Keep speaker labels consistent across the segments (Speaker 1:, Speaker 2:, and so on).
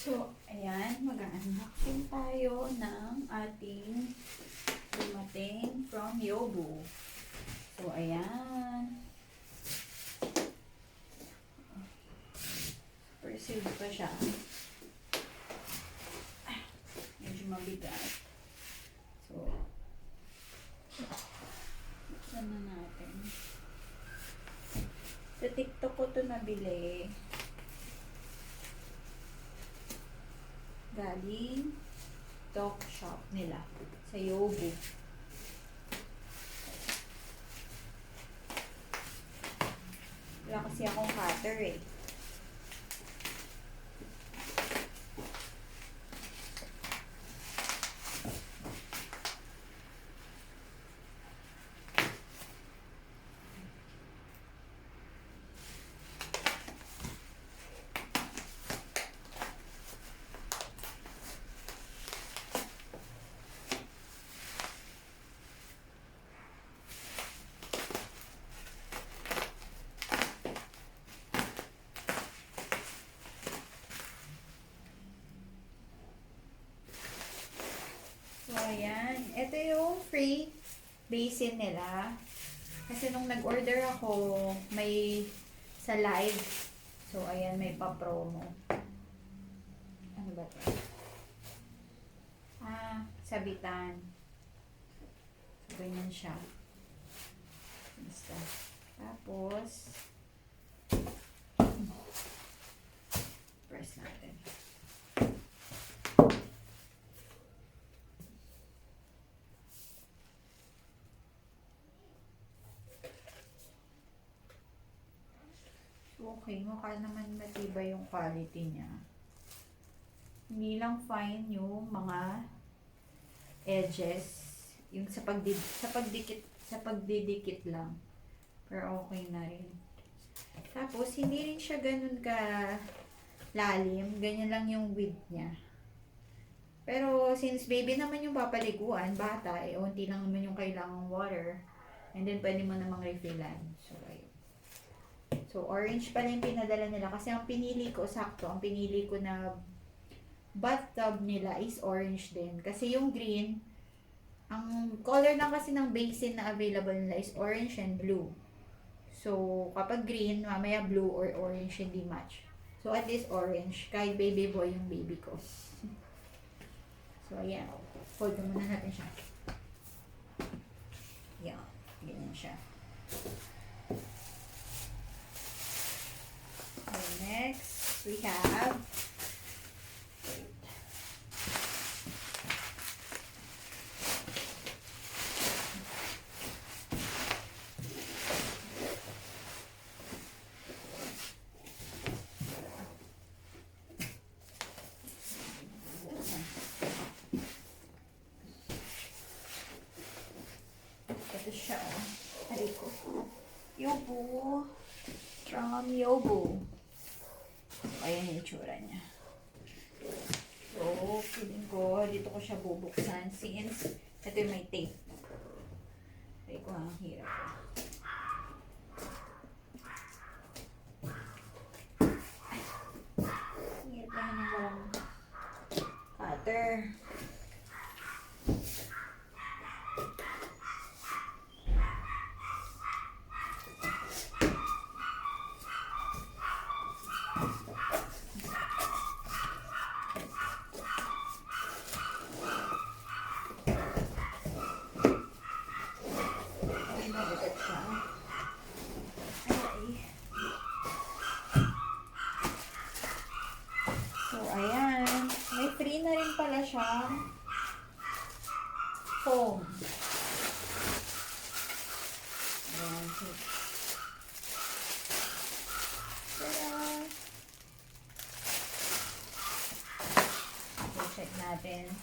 Speaker 1: So, ayan, mag-unboxing tayo ng ating dumating from Yobu. So, ayan. Perceived pa siya. Medyo mabigat. So, buksan na natin. Sa TikTok ko ito nabili. Galing dog shop nila sa Yobu. Wala kasi akong cutter eh. So, ayan. Ito yung free basin nila. Kasi nung nag-order ako, may sa live. So, ayan, may pa-promo. Ano ba ito? Sabitan. So, ganyan siya. Basta. Tapos, press natin. Okay, mukha naman matibay yung quality niya. Hindi lang fine yung mga edges, yung sa pagdidikit lang. Pero okay na rin. Tapos hindi rin siya ganun ka lalim, ganyan lang yung width niya. Pero since baby naman yung papaliguan, bata, unti lang naman yung kailangang water. And then pwede mo namang refillan. So ayun. So, orange pala yung pinadala nila. Kasi ang pinili ko, sakto, ang pinili ko na bathtub nila is orange din. Kasi yung green, ang color lang kasi ng basin na available nila is orange and blue. So, kapag green, mamaya blue or orange, hindi match. So, at least orange. Kahit baby boy yung baby ko. So, ayan. Hold muna natin siya. Yan. Ganyan siya. Next, we have ito siya, aray ko. Yobu. From Yobu. Ayan yung itsura niya. So, feeling ko, dito ko siya bubuksan since ito yung may tape. Ay ko, ang hirap ko. Hirap lang ng walang cutter. So, ayan. May free na rin pala siyang foam. Ayan. So, check natin.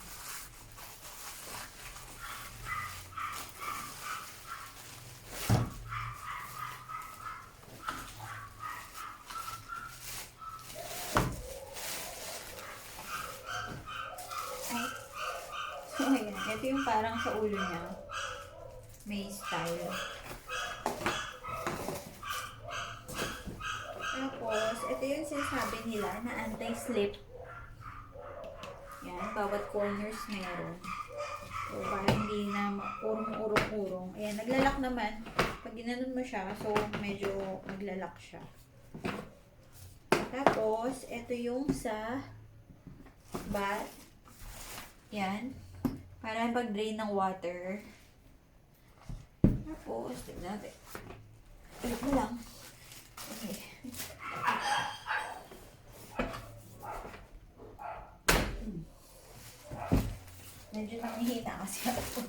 Speaker 1: So, ayan. Ito yung parang sa ulo niya. May style. Tapos, ito yung sinasabi nila na anti-slip Yan, bawat corners meron. So, para hindi na urong-urong-urong. Ayan, naglalak naman. Pag ginanon mo siya, so medyo maglalak siya. Tapos, ito yung sa bath. Yan. Para pag-drain ng water. Tapos, tignan natin. Ulit mo lang. Okay. Medyo namihina kasi ako.